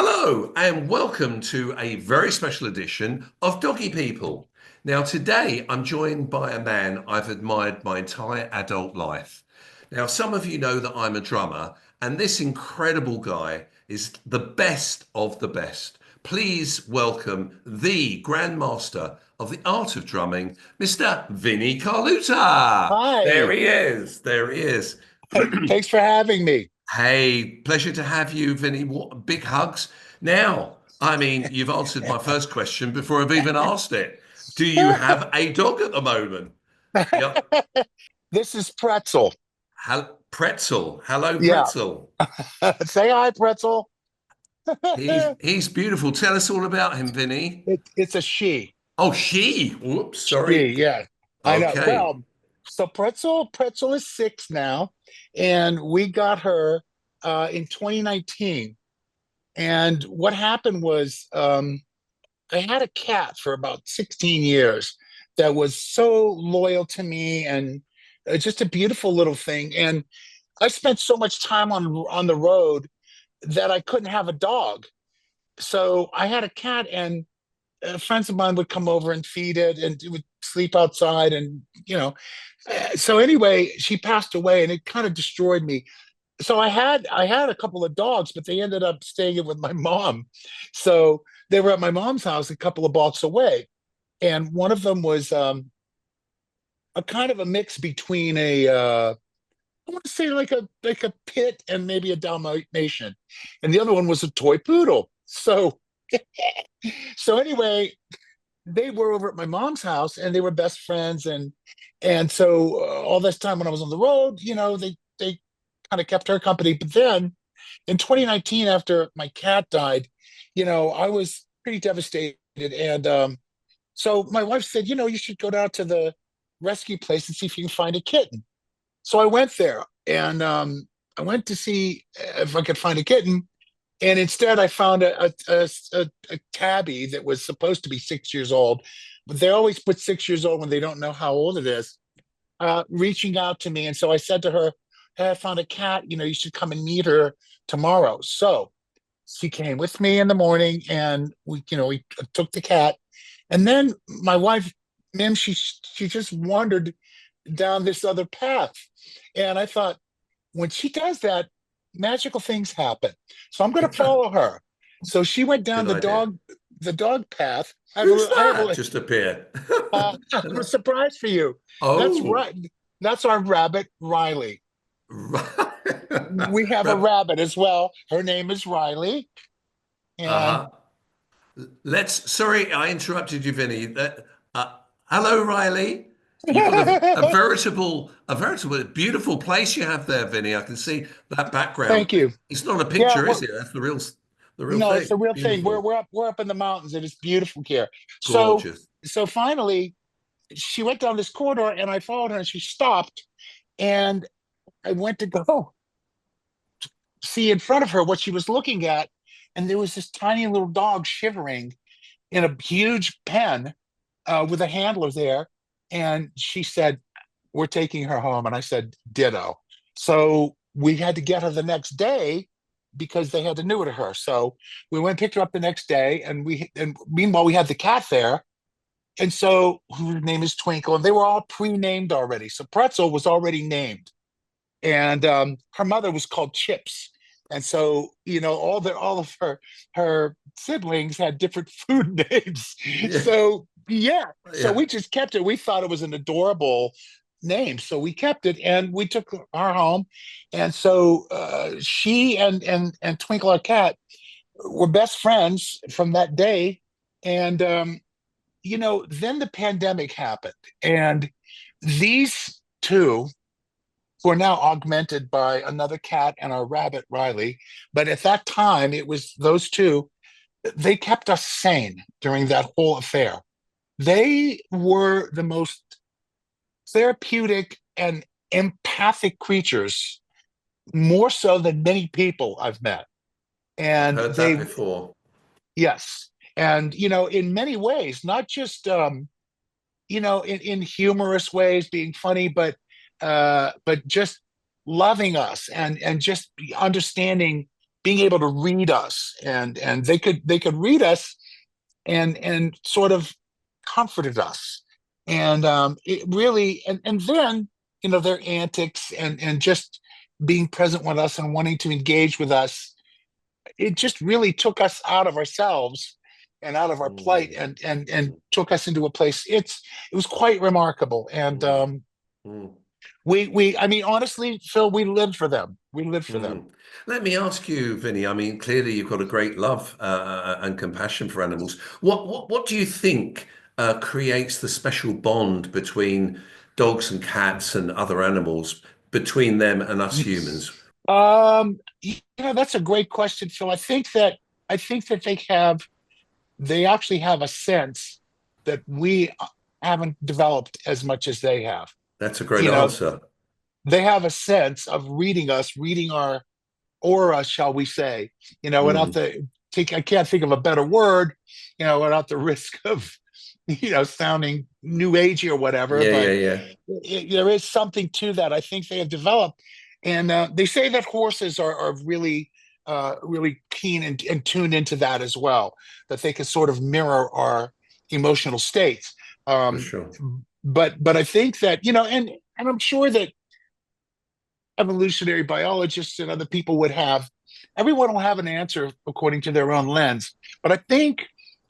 Hello, and welcome to a very special edition of Doggy People. Now, today I'm joined by a man I've admired my entire adult life. Now, some of you know that I'm a drummer, and this incredible guy is the best of the best. Please welcome the Grandmaster of the Art of Drumming, Mr. Vinnie Carluta. There Hi, he is. There he is. thanks for having me. Hey, pleasure to have you, Vinny. What big hugs. Now, I mean, you've answered my first question before I've even asked it. Do you have a dog at the moment? Yep. This is Pretzel. Pretzel. Hello, Yeah, Pretzel. say hi, Pretzel. He's beautiful. Tell us all about him, Vinny. It's a she. Oh, she. Whoops, sorry. She, yeah, I know. Okay. Well, so Pretzel is 6 now, and we got her in 2019. And what happened was, I had a cat for about 16 years that was so loyal to me and just a beautiful little thing. And I spent so much time on the road that I couldn't have a dog. So I had a cat, and friends of mine would come over and feed it, and it would sleep outside, and So anyway, she passed away, and it kind of destroyed me. So I had a couple of dogs, but they ended up staying with my mom. So they were at my mom's house a couple of blocks away, and one of them was a kind of a mix between I want to say like a pit and maybe a Dalmatian, and the other one was a toy poodle. So anyway, they were over at my mom's house, and they were best friends, and so all this time when I was on the road, they kind of kept her company. But then in 2019, after my cat died, I was pretty devastated, and so my wife said, you should go down to the rescue place and see if you can find a kitten. So I went there, and I went to see if I could find a kitten. And instead, I found a tabby that was supposed to be 6 years old, but they always put 6 years old when they don't know how old it is, reaching out to me. And so I said to her, "Hey, I found a cat. You should come and meet her tomorrow." So she came with me in the morning, and we took the cat. And then my wife, Mim, she just wandered down this other path. And I thought, when she does that, magical things happen. So I'm going to follow her. So she went down Good idea. the dog path. Who's I have that? Just appeared. I have a surprise for you. That's Oh, right. That's our rabbit, Riley. We have a right. rabbit as well. Her name is Riley. And Uh-huh. Sorry, I interrupted you, Vinny. Hello, Riley. You've got a veritable, beautiful place you have there, Vinny. I can see that background. thank you. It's not a Yeah, picture, is it? That's the real no, it's thing. the real thing. We're Beautiful, we're up we're up in the mountains, and it's beautiful here. So gorgeous. so finally, she went down this corridor, and I followed her, and she stopped, and I went to go see in front of her what she was looking at, and there was this tiny little dog shivering in a huge pen, with a handler there. And she said, "We're taking her home." And I said, "Ditto." So we had to get her the next day because they had to neuter her. So we went and picked her up the next day, and meanwhile we had the cat there. And so her name is Twinkle, and they were all pre-named already. So Pretzel was already named, and her mother was called Chips. And so, all of her siblings had different food names. Yeah, So yeah, so yeah. we just kept it. We thought it was an adorable name, so we kept it, and we took our home. And so she and Twinkle, our cat, were best friends from that day. And then the pandemic happened, and these two who are now augmented by another cat and our rabbit, Riley. But at that time, it was those two. They kept us sane during that whole affair. They were the most therapeutic and empathic creatures, more so than many people I've met. I've And heard that before. yes. And, in many ways, not just, in humorous ways, being funny, but just loving us, and just understanding being able to read us, and they could read us and sort of comforted us. And it really, and then, their antics and just being present with us and wanting to engage with us, it just really took us out of ourselves and out of our plight, Mm, and took us into a place. It was quite remarkable. And mm, mm, I mean, honestly, Phil, we lived for them. We lived for them. mm. Let me ask you, Vinny. I mean, clearly you've got a great love and compassion for animals. What do you think creates the special bond between dogs and cats and other animals, between them and us humans? That's a great question, Phil. I think that they actually have a sense that we haven't developed as much as they have. That's a great You know, answer. they have a sense of reading us, reading our aura, shall we say, without Mm. the take, I can't think of a better word, without the risk of, sounding new agey or whatever. Yeah, yeah, But yeah. there is something to that. I think they have developed, and they say that horses are really, really keen and tuned into that as well. That they can sort of mirror our emotional states. For Um, sure. but I think that, and I'm sure that evolutionary biologists and other people would have, everyone will have an answer according to their own lens. But I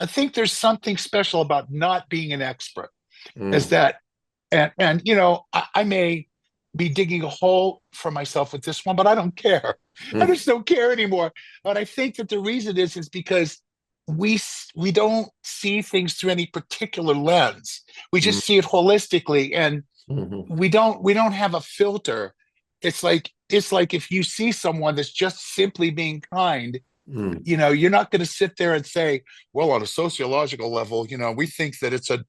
think there's something special about not being an expert, is Mm, that, and I may be digging a hole for myself with this one, but I don't care. I mm, just don't care anymore. But I think that the reason is because we don't see things through any particular lens. We mm, just see it holistically, and mhm, we don't have a filter. It's like if you see someone that's just simply being kind, mm, you're not going to sit there and say, well, on a sociological level, we think that it's a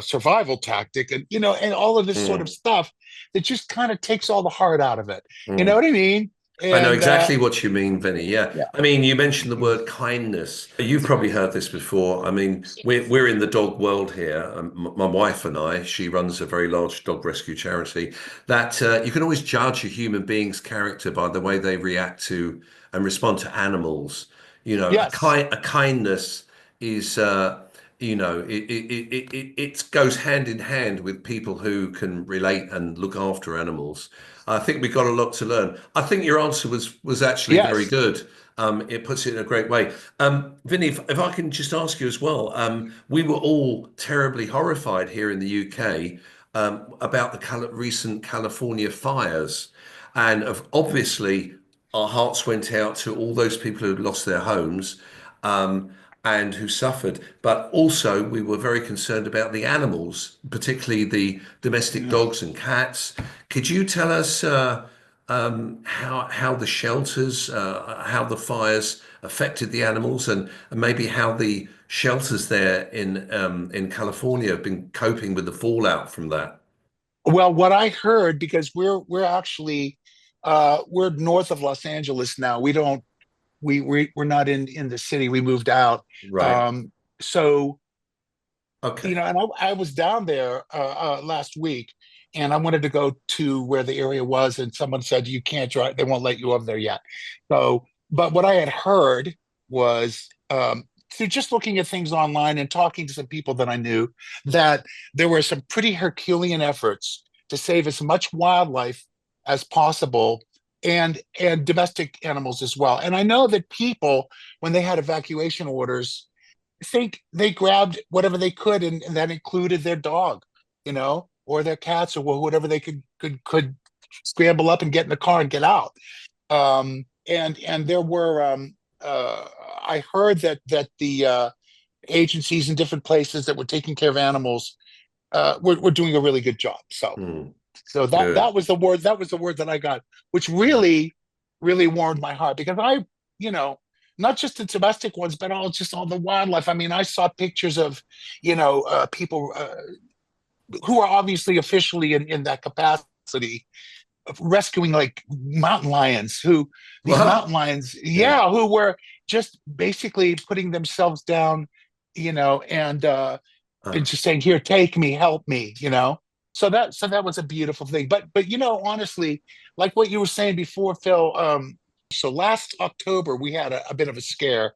survival tactic, and all of this sort of mm, stuff that just kind of takes all the heart out of it. You know mm. what I mean? I know And exactly what you mean, Vinny. Yeah. yeah. I mean, you mentioned the word kindness. You've probably heard this before. I mean, we're in the dog world here. My wife and I, she runs a very large dog rescue charity, that you can always judge a human being's character by the way they react to and respond to animals. Yes. A kindness is it goes hand in hand with people who can relate and look after animals. I think we've got a lot to learn. I think your answer was actually very Yes. good. It puts it in a great way. Vinny, if I can just ask you as well, we were all terribly horrified here in the UK about the recent California fires, and obviously our hearts went out to all those people who lost their homes. And who suffered. But also, we were very concerned about the animals, particularly the domestic Yeah. dogs and cats. Could you tell us how the shelters, how the fires affected the animals, and maybe how the shelters there in California have been coping with the fallout from that? Well, what I heard, because we're actually we're north of Los Angeles now. We don't we're not in the city. We moved out. Right. So Okay. and I was down there last week, and I wanted to go to where the area was, and someone said you can't drive; they won't let you over there yet. So, but what I had heard was, through just looking at things online and talking to some people that I knew, that there were some pretty Herculean efforts to save as much wildlife as possible, and domestic animals as well. And I know that people, when they had evacuation orders, think they grabbed whatever they could, and that included their dog, or their cats, or whatever they could scramble up and get in the car and get out. And there were, I heard that the agencies in different places that were taking care of animals were doing a really good job. So Hmm. so that Good. that was the word that I got, which really, really warmed my heart, because you know, not just the domestic ones, but all the wildlife. I mean, I saw pictures of, people who are obviously officially in that capacity, of rescuing like mountain lions, these mountain Wow. lions, Yeah. yeah, who were just basically putting themselves down, and Ah. just saying, "Here, take me, help me," So that was a beautiful thing. But honestly, like what you were saying before, Phil, So last October we had a bit of a scare.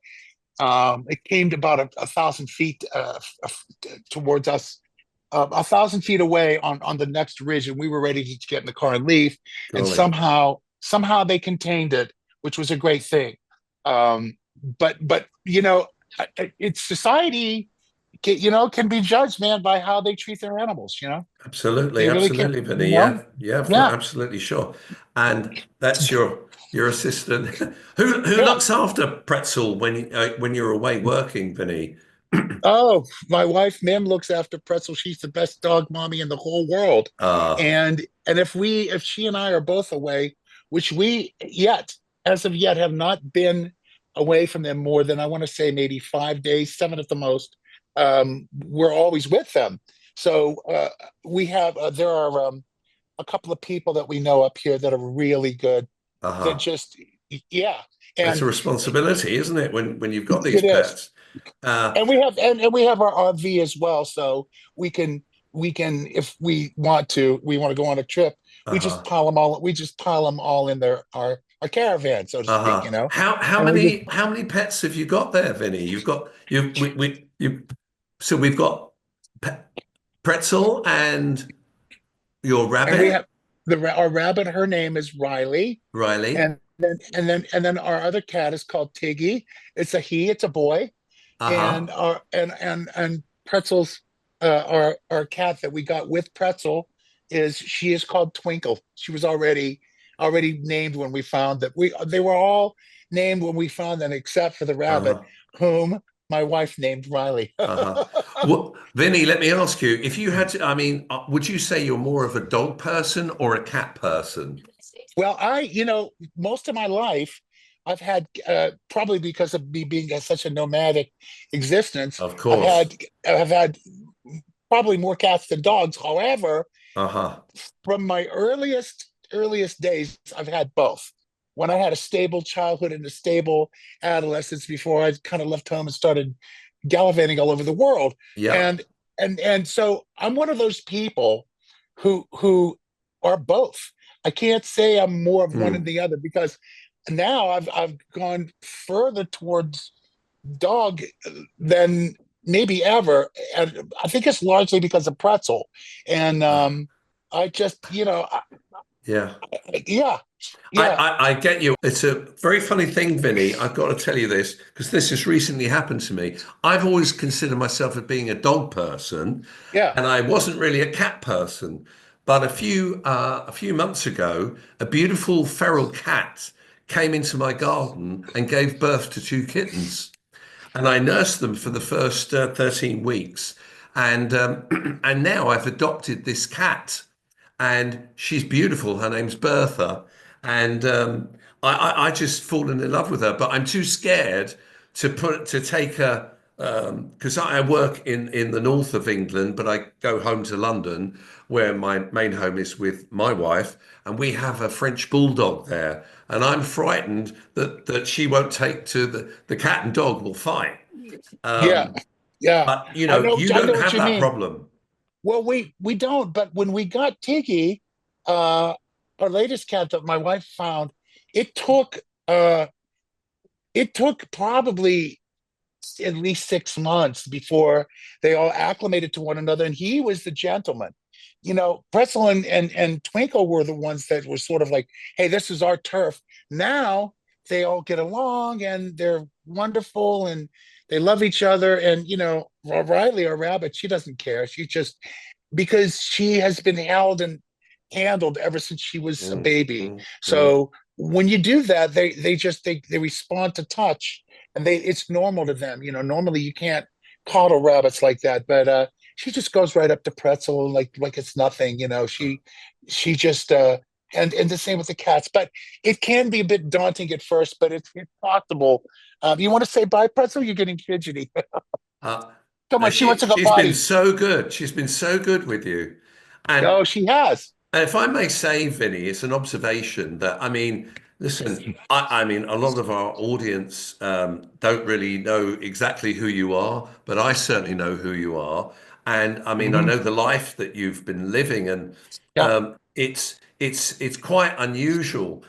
It came to about 1,000 feet towards us, 1,000 feet away on the next ridge, and we were ready to get in the car and leave. And Golly, somehow they contained it, which was a great thing. But it's society. Can be judged, man, by how they treat their animals. absolutely, They really can. absolutely, Vinny. Yeah, yeah, for Yeah, absolutely sure. And that's your assistant. Who yeah. looks after Pretzel when you're away working, Vinny? Oh, my wife Mim looks after Pretzel. She's the best dog mommy in the whole world. Ah, And if she and I are both away, which we yet as of yet have not been away from them more than, I want to say, maybe 5 days, seven at the most. We're always with them. So we have there are a couple of people that we know up here that are really good. That uh-huh. just yeah, It's a and responsibility, isn't it, when you've got these it is. pets? Uh, And we have our RV as well, so we can if we want to go on a trip, uh-huh. we just pile them all in our caravan, so to speak, Uh-huh. How and we just many pets have you got there, Vinny? You've got you so we've got Pe- Pretzel and your and we rabbit, have our rabbit. Her name is Riley, Riley. and then our other cat is called Tiggy. It's a he. It's a boy. Uh-huh. And our and Pretzel's our cat that we got with Pretzel is she is called Twinkle. She was already named when we found that we they were all named when we found them except for the rabbit, Uh-huh. whom my wife named Riley. Uh-huh. Well, Vinny, let me ask you, if you had to, I mean, would you say you're more of a dog person or a cat person? Well, most of my life, I've had, probably because of me being such a nomadic existence, Of I've course. had, I've had probably more cats than dogs. However, Uh-huh. from my earliest days, I've had both. When I had a stable childhood and a stable adolescence before I kind of left home and started gallivanting all over the world, Yeah. and so I'm one of those people who are both. I can't say I'm more of one than Mm. the other because now I've gone further towards dog than maybe ever, and I think it's largely because of Pretzel. And Uh, I just, yeah. yeah, I, yeah, I get you. It's a very funny thing, Vinny. I've got to tell you this because this has recently happened to me. I've always considered myself as being a dog person, yeah, and I wasn't really a cat person. But a few months ago, a beautiful feral cat came into my garden and gave birth to two kittens, and I nursed them for the first 13 weeks, and and now I've adopted this cat and she's beautiful. Her name's Bertha, and I just fallen in love with her. But I'm too scared to take her because I work in the north of England, but I go home to London, where my main home is with my wife, and we have a French bulldog there, and I'm frightened that she won't take to the cat and dog will fight. yeah, yeah. But you know, you I know don't what have you that mean. problem. Well, we don't, but when we got Tiggy, uh, our latest cat that my wife found, it took uh, it took probably at least 6 months before they all acclimated to one another. And he was the gentleman. Pretzel and Twinkle were the ones that were sort of like, hey, this is our turf. Now they all get along and they're wonderful and they love each other. And, Riley, our rabbit, she doesn't care. She just, because she has been held and handled ever since she was a Mm, baby. mm, mm. So when you do that, they respond to touch, and it's normal to them. Normally you can't coddle rabbits like that, but she just goes right up to Pretzel like it's nothing. She just and the same with the cats, but it can be a bit daunting at first, but it's possible. You want to say bye, Pretzel? You're getting fidgety. Uh, Come on, she wants to go she's been potty. so good. She's been so good with you. And Oh, she has. if I may say, Vinny, it's an observation that, I mean, listen, I mean, a lot of our audience don't really know exactly who you are, but I certainly know who you are. And I mean, I Mhm. know the life that you've been living, and Yeah. it's quite unusual.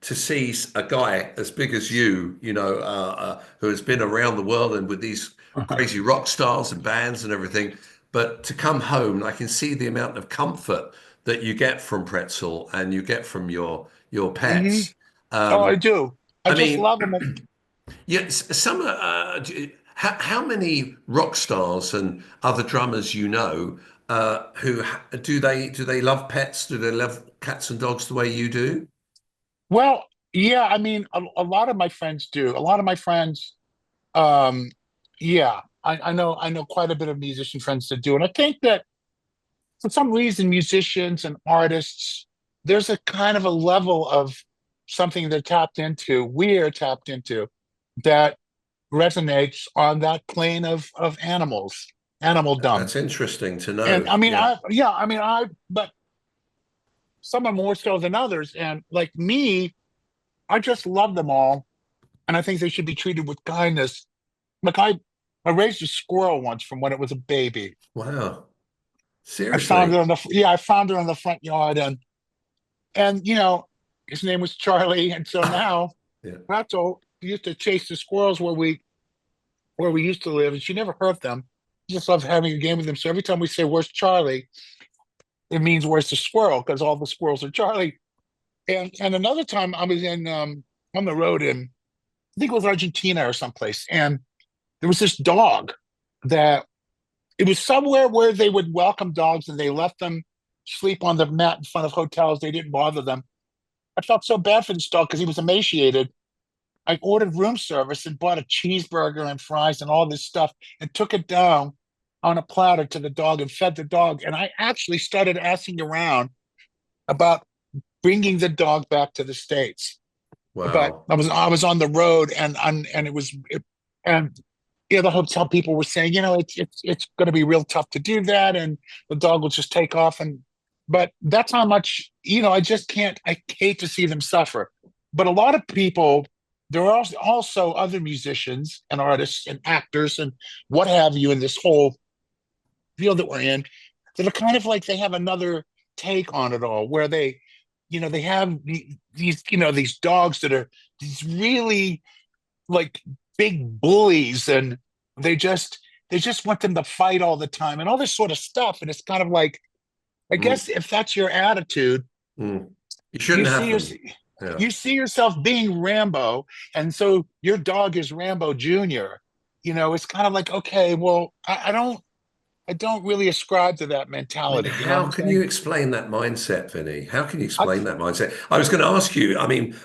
to see a guy as big as you know, who has been around the world and with these crazy rock stars and bands and everything, but to come home, I can see the amount of comfort that you get from Pretzel and you get from your Hmm. pets. Oh, I Um, do. I I just mean, love them. yes, how many rock stars and other drummers you know do they love pets? Do they love cats and dogs the way you do? Well, yeah, I mean, a lot of my friends do. A lot of my friends, um, yeah, I know quite a bit of musician friends that do. And I think that for some reason, musicians and artists, there's a kind of a level of something they're tapped into, we're tapped into, that resonates on that plane of animals, animaldom. That's interesting to And know. I mean, Yeah. but some are more so than others. And like me, I just love them all. And I think they should be treated with kindness. Like I raised a squirrel once from when it was a baby. Wow. I found it Seriously. on the yeah, I found her in the front yard, and his name was Charlie, and so now Yeah. Ratto used to chase the squirrels where we used to live, and she never hurt them. She just loved having a game with them. So every time we say "Where's Charlie," it means "Where's the squirrel?" because all the squirrels are Charlie. And another time I was in on the road in I think it was Argentina or someplace, and there was this dog that it was somewhere where they would welcome dogs and they left them sleep on the mat in front of hotels. They didn't bother them. I felt so bad for this dog because he was emaciated. I ordered room service and bought a cheeseburger and fries and all this stuff and took it down on a platter to the dog and fed the dog. And I actually started asking around about bringing the dog back to the States. But Wow. I was on the road and it was and the hotel people were saying, it's going to be real tough to do that, and the dog will just take off. And but that's how much I just can't. I hate to see them suffer. But a lot of people, there are also other musicians and artists and actors and what have you in this whole field that we're in that are kind of like they have another take on it all, where they have these dogs that are these really like big bullies, and they just they just want them to fight all the time and all this sort of stuff. And it's kind of like, I Mm, guess if that's your attitude, mm. You you shouldn't see have your them. Yeah. you see yourself being Rambo, and so your dog is Rambo Jr. It's kind of like, okay, well, I don't really ascribe to that I mean, mentality. You know what how I'm can you saying? explain that mindset, Vinny? How can you I, explain that mindset? I was going to ask you, I mean,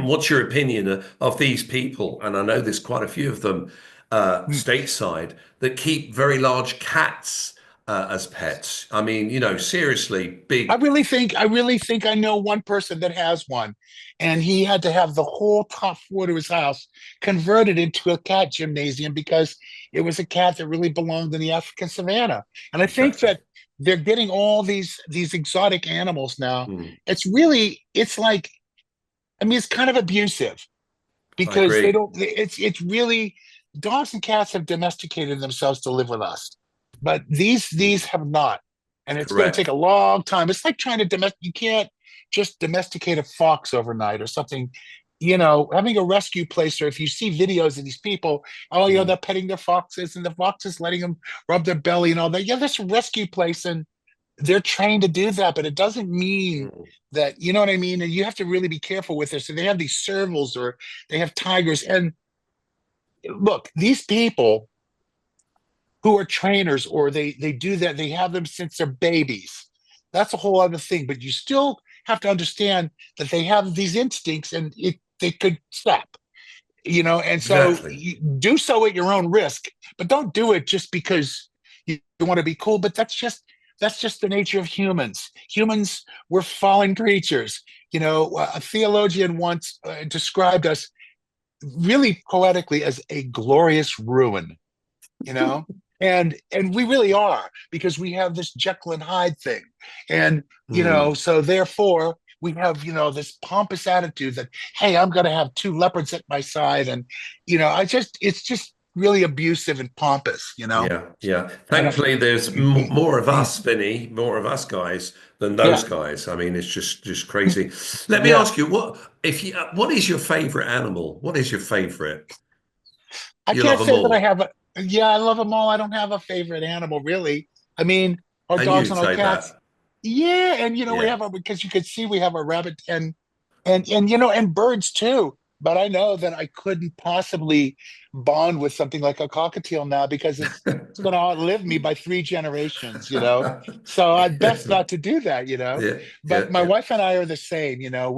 what's your opinion of these people? And I know there's quite a few of them stateside that keep very large cats as pets. I mean, seriously, I big. really think I know one person that has one, and he had to have the whole top floor to his house converted into a cat gymnasium because it was a cat that really belonged in the African savannah. And I think Exactly. that they're getting all these exotic animals now. Mm, It's like, I mean, it's kind of abusive I because they agree. don't. It's really, dogs and cats have domesticated themselves to live with us, but these Mm, have not, and it's going to take correct. a long time. It's like trying to You can't just domesticate a fox overnight or something. Having a rescue place, or if you see videos of these people, oh, Mm, they're petting their foxes and the foxes letting them rub their belly and all that. Yeah, that's a rescue place, and they're trained to do that, but it doesn't mean mm. that, you know what I mean? And you have to really be careful with this. So they have these servals or they have tigers. And look, these people who are trainers, or they do that, they have them since they're babies. That's a whole other thing. But you still have to understand that they have these instincts, and they could step, and so Exactly. you do so at your own risk, but don't do it just because you want to be cool. But that's just the nature of humans. Humans, we're fallen creatures. A theologian once described us really poetically as a glorious ruin, you know and we really are, because we have this Jekyll and Hyde thing. And Mm, so therefore we have this pompous attitude that, hey, I'm going to have two leopards at my side. And I just it's just really abusive and pompous, you know. Yeah, yeah. I don't. Thankfully, there's more of us, Vinny, more of us guys than those Yeah, guys. I mean, it's just crazy. Let me yeah. ask you, what is your favorite animal? What is your favorite? I You love can't them say that I all. have a. Yeah, I love them all. I don't have a favorite animal really. I mean, our I knew dogs you'd and our say cats. that. Yeah, and we Yeah. have a because you could see we have a rabbit and and birds too. But I know that I couldn't possibly bond with something like a cockatiel now because it's going to outlive me by 3 generations, you know. So I'd best not to do that, you know. Yeah, But yeah, my yeah. wife and I are the same, you know.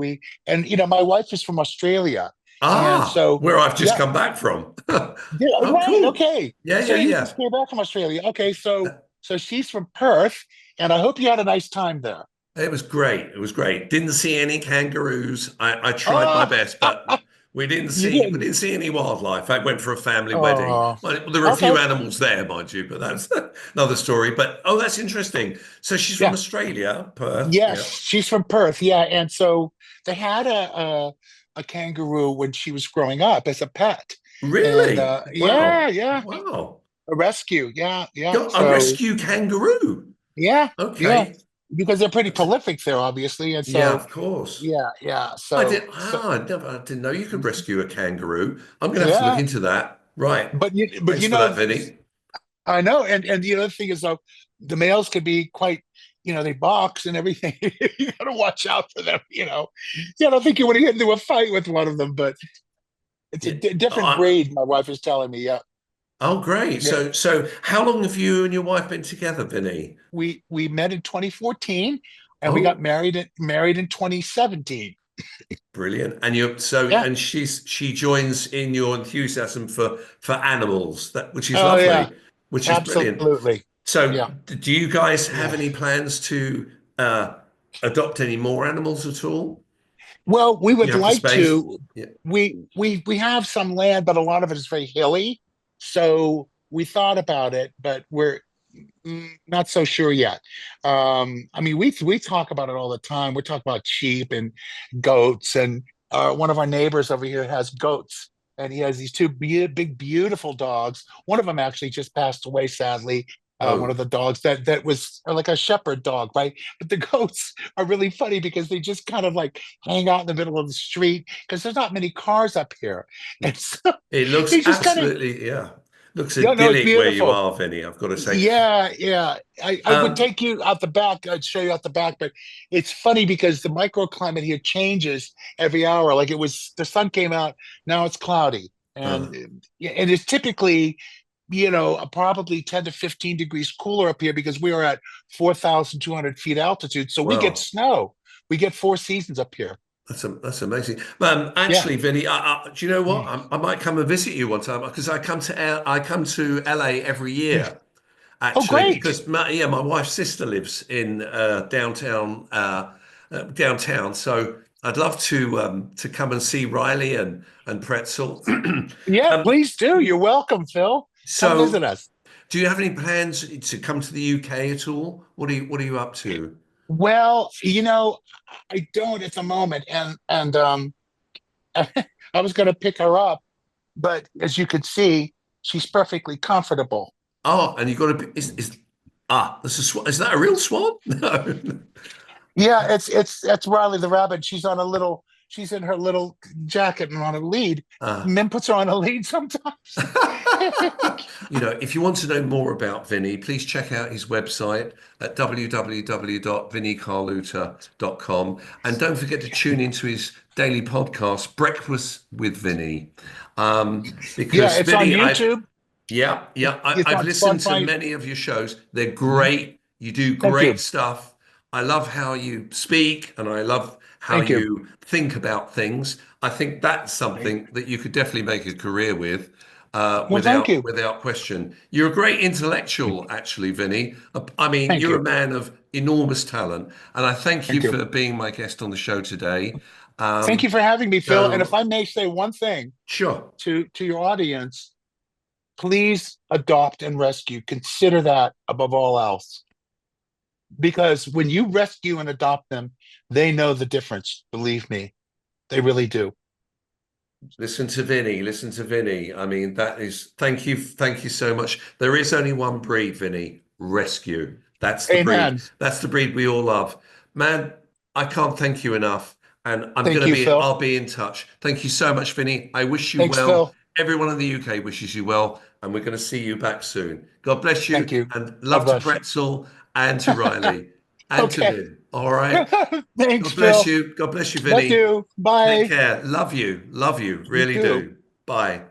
My wife is from Australia, and Ah, so where I've just yeah, come back from. yeah, Oh, right, cool. okay. Yeah, So yeah, you yeah. just came back from Australia, okay? So she's from Perth, and I hope you had a nice time there. It was great. It was great. Didn't see any kangaroos. I tried my Oh, best, but you we didn't. didn't see any wildlife. I went for a family wedding. Oh, Well, there were a few okay. animals there, mind you, but that's another story. But oh, that's interesting. So she's from Yeah. Australia, Perth. Yes, Yeah. she's from Perth. Yeah, and so they had a kangaroo when she was growing up as a pet, and Really? yeah, Wow. yeah, Wow. a rescue. Yeah, yeah. You're a So rescue kangaroo. yeah, yeah, Okay. because they're pretty That's, prolific there, obviously, and yeah, so of course. yeah, yeah. So I didn't know you could rescue a kangaroo. I'm gonna have to look yeah, into that. Right. but Thanks you for know, that, Vinny. I know, and the other thing is though, the males can be quite, they box and everything. You got to watch out for them. Yeah, I don't think you want to get into a fight with one of them, but it's a Yeah. different breed. My wife is telling me. Yeah, Oh, great. yeah. So how long have you and your wife been together, Vinny? We met in 2014, and we got Oh, married in 2017. brilliant. And you so Yeah. and she joins in your enthusiasm for animals, that which is Oh yeah. lovely, which is brilliant. Absolutely. So Yeah. do you guys have Yeah. any plans to adopt any more animals at all? Well, we You would have the like space? to. Yeah. We have some land, but a lot of it is very hilly. So we thought about it, but we're not so sure yet. I mean, we talk about it all the time. We talk about sheep and goats, and one of our neighbors over here has goats, and he has these two big, beautiful dogs. One of them actually just passed away, sadly. One of Oh, the dogs that was like a shepherd dog, right? But the goats are really funny because they just kind of like hang out in the middle of the street because there's not many cars up here, and so it looks they just kind of, absolutely, yeah. Looks yeah, no, it's idyllic where you beautiful. are, Vinny, I've got to say. Yeah, yeah. I would Um, take you out the back. I'd show you out the back, but it's funny because the microclimate here changes every hour. Like the sun came out, now it's cloudy, uh, and it's typically, probably 10 to 15 degrees cooler up here because we are at 4,200 feet altitude. So we get well. snow. We get 4 seasons up here. That's amazing. Yeah. Actually, Vinny, do you know what? Mm. I might come and visit you one time because I come to LA every year Oh, actually great. because my wife's sister lives in downtown. So I'd love to come and see Riley and Pretzel. Yeah, um, please do. You're welcome, Phil. Come visit so, us. do you have any plans to come to the UK at all? What are you up to? Well, I don't at the moment, and I was going to pick her up, but as you could see, she's perfectly comfortable. Oh, and you got to be that's a swan. Is that a real swan? No. Yeah, it's Riley the rabbit. She's in her little jacket and on a lead. Uh, Min puts her on a lead sometimes. if you want to know more about Vinny, please check out his website at www.vinniecarluta.com. And don't forget to tune into his daily podcast, Breakfast with Vinny. Yeah, Because it's on Vinny, YouTube. I've It's on listened to Spotify. many of your shows. They're Mhm. great. You do Thank great you. stuff. I love how you speak and I love how Thank you. you think about things. I think that's something that you could definitely make a career with, Well, thank you. without question. You're a great intellectual, actually, Vinny. I mean, Thank you're you. a man of enormous talent, and I thank you Thank you. for being my guest on the show today. Thank you Um, for having me, Phil. And if so, I may say one thing sure. to your audience, please adopt and rescue. Consider that above all else. Because when you rescue and adopt them, they know the difference. Believe me, they really do. Listen to Vinny. Listen to Vinny. I mean, that is, thank you so much. There is only one breed, Vinny. Rescue. That's the breed. Amen. That's the breed we all love. Man, I can't thank you enough. And Thank you, Phil. I'll be in touch. Thank you so much, Vinny. I wish you Thanks, well. Phil. Everyone in the UK wishes you well, and we're going to see you back soon. God bless Thank you, you. and God love to bless. Pretzel and to Riley and to Okay. Vin. All right. Thanks, God bless Phil. you. God bless you, Love Vinny. you. Take Bye. care. Love you. Love you. You Really too. do. Bye.